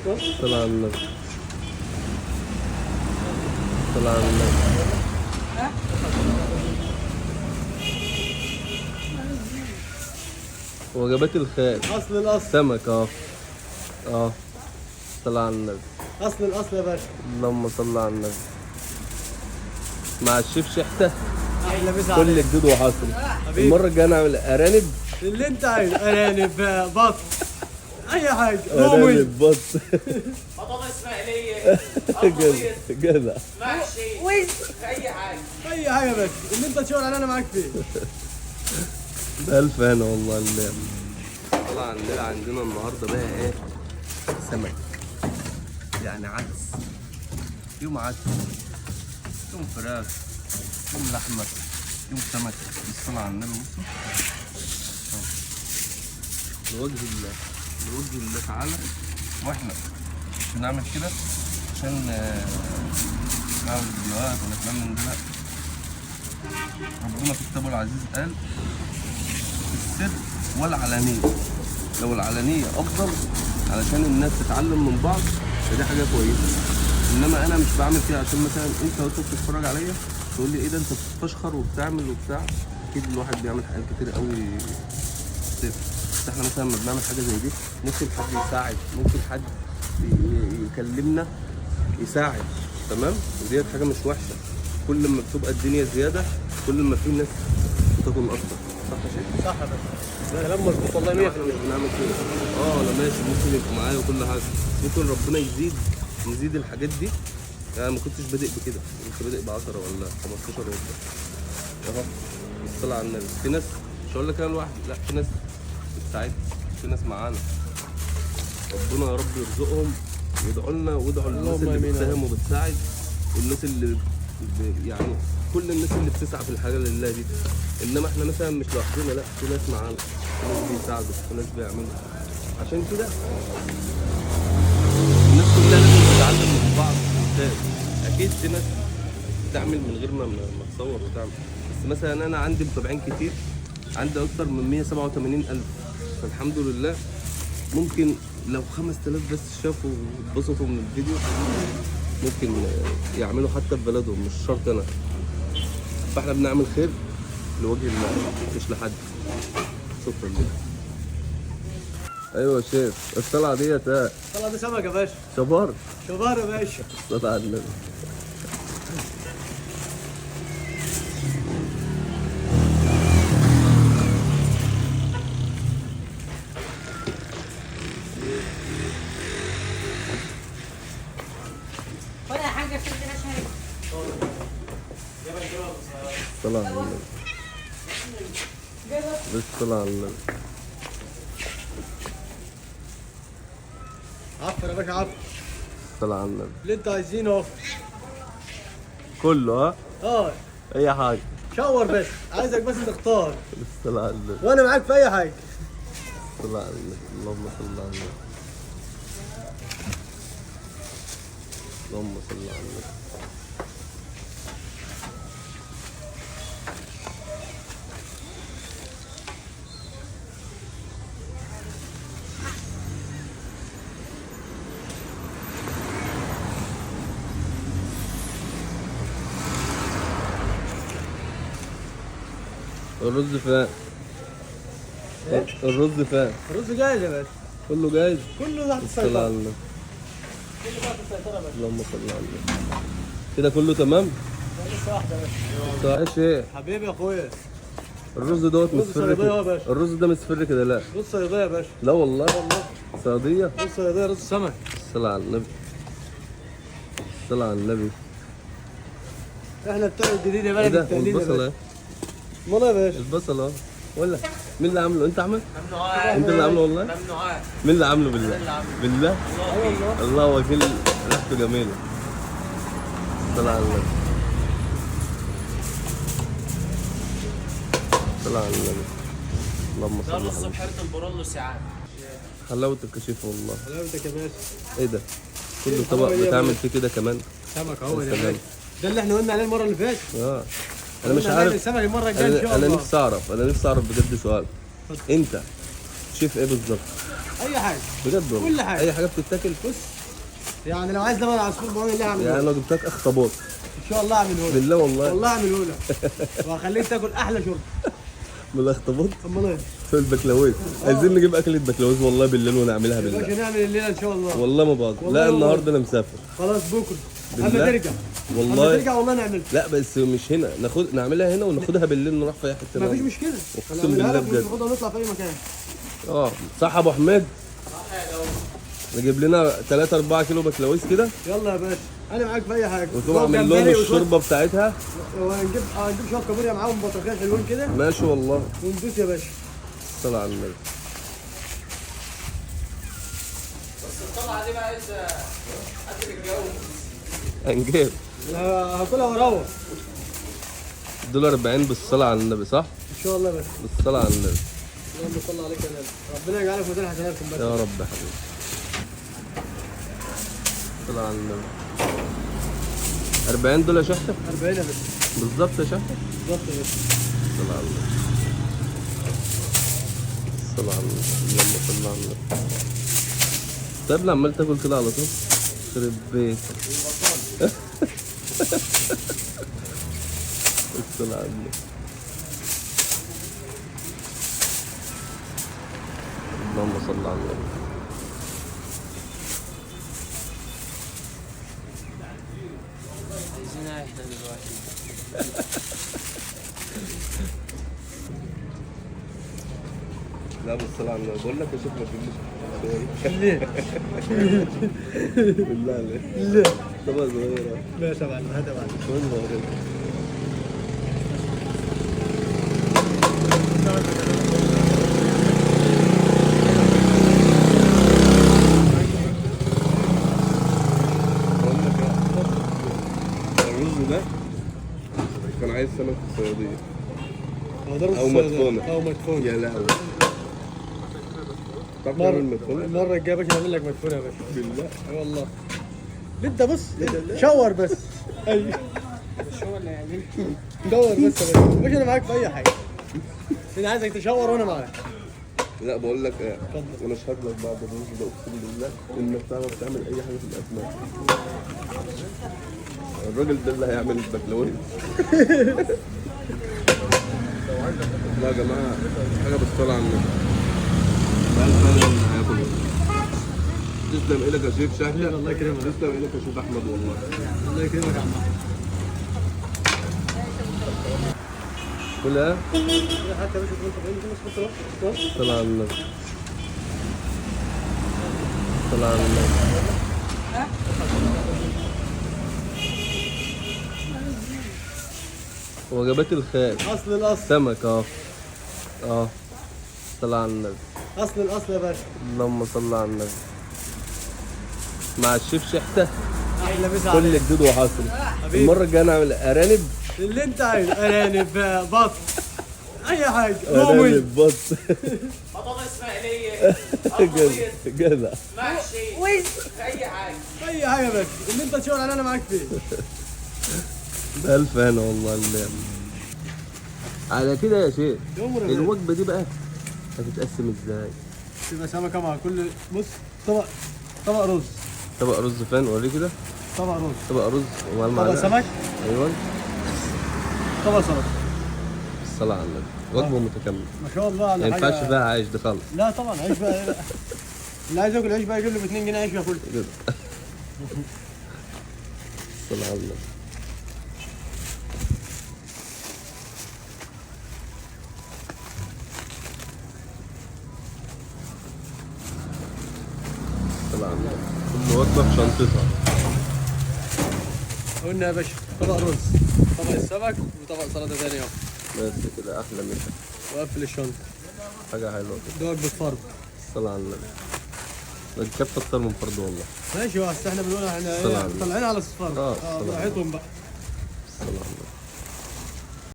صل على النبي. صل على النبي. وجبات الخال. اصل الاصل. سمك صل على النبي. اصل الاصل يا باشا. اللهم صل على النبي. مع الشيف شحته. احلى مسا كل عليك. جديد وحاصل. المره الجايه نعمل ارانب. اللي انت عايزه، ارانب، بط، اي حاجه، رومي، ارانب بط. بطاطس اسماعيليه، جدع. محشي، اي حاجه. اي حاجه يا باشا، اللي انت تشاور عليه انا معاك فيه. بألف هنا والله الليل. طلع عندنا النهارده بقى ايه؟ سمك. يعني عدس. يوم عدس. يوم فراخ. يوم لحمة. يوم سمك. بالصلاة على النبي. بصوا. لوجه الله. لوجه الله تعالى. واحنا بنعمل كده عشان نعمل فيديوهات ولا كلام من ده، لا. ربنا في كتابه العزيز قال السر والعلانية. لو العلانية أفضل علشان الناس تتعلم من بعض فدي حاجة كويسة. إنما أنا مش بعمل كده عشان مثلا أنت وأنت بتتفرج عليا تقول لي إيه ده أنت بتستشخر وبتعمل وبتاع. أكيد الواحد بيعمل حاجات كتير قوي صفر. بس إحنا مثلا لما بنعمل حاجة زي دي ممكن حد يساعد، ممكن حد يكلمنا يساعد، تمام؟ وديت حاجة مش وحشة. كل ما بتبقى الدنيا زيادة كل ما في ناس بتاكل أكتر. صح يا شيخ؟ صح يا باشا، كلام مظبوط والله 100%. احنا مش بنعمل كده. انا ماشي ممكن يبقى معايا وكل حاجه، ممكن ربنا يزيد الحاجات دي. يعني ما كنتش بادئ بكده، كنت بادئ ب 10 ولا 15 ولا اهو. بالصلاه على النبي. في ناس مش هقول لك انا لوحدي، لا، في ناس بتساعدني، في ناس معانا. ربنا يا رب يرزقهم ويدعوا لنا ويدعوا للناس اللي بتساهم وبتساعد، والناس اللي يعني كل الناس اللي بتسعى في الحاجه لله دي. انما احنا مثلا مش لوحدنا، لا، في ناس معانا، في ناس بيساعدوا، في ناس بيعملوا. عشان كده الناس كلها لازم تتعلم من بعض. اكيد في ناس بتعمل من غير ما تصور وتعمل. بس مثلا انا عندي متابعين كتير، عندي اكتر من 187,000. فالحمد لله ممكن لو 5000 بس شافوا واتبسطوا من الفيديو ممكن يعملوا حتى في بلدهم، مش شرط انا. فاحنا بنعمل خير لوجه الله مش لحد. شكرا لك. ايوه يا شيف، الطلعه ديت طلع دي سمك يا باشا. شبار. شبار يا باشا. صلى على النبي. ولا حاجه في الدنيا. صلى على النبي. بس صلى على النبي. عفر يا باشا، عفر. صلى على النبي. اللي انت عايزينه اهو. كله اي حاجه. شاور باشا، عايزك بس تختار بس صلى على النبي. وانا معاك في اي حاجه. صلى على النبي. اللهم صل على النبي. اللهم صل على النبي. الرز فين؟ الرز فين؟ الرز جاهز يا باشا. كله جاهز؟ كله تحت صلى على السيطره. النبي. كله تحت السيطره يا باشا. اللهم صل على النبي. كده كله تمام؟ لسه واحده يا باشا. صحيح ايه؟ حبيبي يا اخويا. الرز دوت رز مصفر صيادية يا كده. باشا. الرز ده مصفر كده، لا. رز صياديه يا باشا. لا والله. والله صيادية. رز صياديه، رز سمك. صلى على النبي. صلى على النبي. احنا بتوع الجديد يا ايه بلد ده؟ التقليد يا والبصل باشا. اهي. والله يا باشا. البصل اهو. ولا مين اللي عامله؟ انت عامل؟ ممنوعات. انت اللي عامله والله؟ ممنوعات. مين اللي عامله بالله؟ اللي عامله. بالله؟ اه والله. الله وكيل، ريحته جميلة. صلى على النبي. صلى على النبي. اللهم صل ده على رز النبي. بحيره البرولوس يا عم. حلاوة الكشيف والله. حلاوتك يا باشا. ايه ده؟ كل طبق بتعمل فيه كده كمان. سمك اهو يا يا سلام. باشا. ده اللي احنا قلنا عليه المره اللي فاتت. انا مش قلنا هنعمل عارف. سمك المره الجايه ان شاء انا الله. نفسي اعرف بجد سؤال. انت شيف ايه بالظبط؟ اي حاجه بجد والله كل حاجة. اي حاجه بتتاكل. بص يعني لو عايز لبن عصفور بعمل اللي هعمله يعني لك. انا جبت لك اخطبوط ان شاء الله اعمله لك بالله والله. والله اعمله لك وهخليك تاكل احلى شرب. من الاخطبوط امال ايه في البكلاويز. عايزين نجيب اكله بكلاويز والله بالليل ونعملها يا باشا؟ بالله. نعمل الليله ان شاء الله. والله ما بهزر. والله لا ما النهارده انا مسافر خلاص بكره بالله. اما ترجع والله. اما ترجع والله نعملها. لا بس مش هنا، نعملها هنا وناخدها بالليل نروح في اي حته. مفيش مشكله. اقسم بالله بجد. ناخدها ونطلع في اي مكان. اه صح يا ابو حميد. نجيب لنا 3 4 كيلو بكلاويز كده يلا يا باشا انا معاك في اي حاجه. وتقوم اعمل لهم الشوربه بتاعتها. وهنجيب شويه كابوريا معاهم بطاطسيه حلوين كده ماشي والله. وندوس يا باشا. صل على النبي. بس الطلعه دي بقى عايزه قد الجو. هنجيب هاكلها واروح دول 40 بالصلاه على النبي صح؟ ان شاء الله يا باشا. بالصلاه على النبي. اللهم صل عليك يا نبي. ربنا يجعلك مدير حسناتكم بس. يا رب يا حبيبي. صل على النبي. 40 دول يا شحته؟ 40 يا باشا بالظبط يا شحته؟ بالظبط يا باشا. صل على النبي. صل على النبي. اللهم صل على النبي. طيب لما عمال تاكل كده على طول يخرب بيتك. صل على النبي. اللهم صل على النبي. عايزينها احنا دلوقتي. لا بالصلاة على النبي. بقول لك يا شيخ ما تقوليش ليه؟ بالله عليك. ليه؟ طبعا صغيرة. لا طبعا هذا بعد. شوية صغيرة. بقول لك إيه؟ الرز ده كان عايز سمك في الصيادية أو مدفونة. او مدفونه. يا لهوي. تعرف تعمل مدفونة؟ المره الجايه يا باشا هعمل لك مدفونه يا باشا. بالله. اي والله. انت بص شاور بس. ايوه مش هو اللي هيعمل. دور بس يا باشا. باشا انا معاك في اي حاجه. انا عايزك تشاور وانا معاك. لا بقول لك ايه، اتفضل. وانا اشهد لك بعد الرز ده اقسم بالله انك تعرف تعمل اي حاجه في الاسماك. الراجل ده اللي هيعمل البكلاوي. لا يا جماعه حاجه بالصلاه على النبي. ده الفعل اللي هياكل. تسلم ايدك يا شيخ شاهد. الله يكرمك. تسلم ايدك يا شيخ احمد والله. الله يكرمك يا عم. كلها حتى يا باشا وانت بعيد كده بص صلى على النبي. صلى على النبي. وجبات الخير اصل الاصل. سمك صلى على النبي. اصل الاصل يا باشا. اللهم صل على النبي. مع الشيف شحته احلى مسا كل عليك. جديد وحاصل. حبيبي. المره الجايه نعمل ارانب. اللي انت عايزه ارانب بط اي حاجه رومي. ارانب بط. بطاطس مقليه. جدع جدع. محشي. اي حاجه. اي حاجه يا باشا اللي انت تشاور عليه انا معاك فيه. بألف هنا والله اللي على كده يا شيخ. يوم ورا باشا. الوجبه دي بقى هتتقسم ازاي؟ تبقى سمكه مع كل بص طبق رز. طبق رز فين وريه كده. طبق رز. طبق رز ومع طبق المعلقه. سمك. ايوه. طبق سمك. الصلاه على النبي. وجبه متكامله. ما شاء الله على ما حاجه. ينفعش فيها عيش ده خالص. لا طبعا عيش بقى ايه بقى. اللي عايز ياكل عيش بقى يجيب له ب 2 جنيه عيش ياكل. كده. الصلاه على النبي. الصلاه على النبي. كل وجبه بشنطتها. قلنا يا باشا طبق رز طبق السمك وطبق سلطه ثانيه اهو. بس كده احلى منها. وقفل الشنطه. حاجه حلوه كده. ده وجبه فرد. الصلاه على النبي. ده كفت اكتر من فرد والله. ماشي بس احنا بنقول احنا الصلاة على النبي. طالعين على الصفار. الصلاة على براحتهم بقى.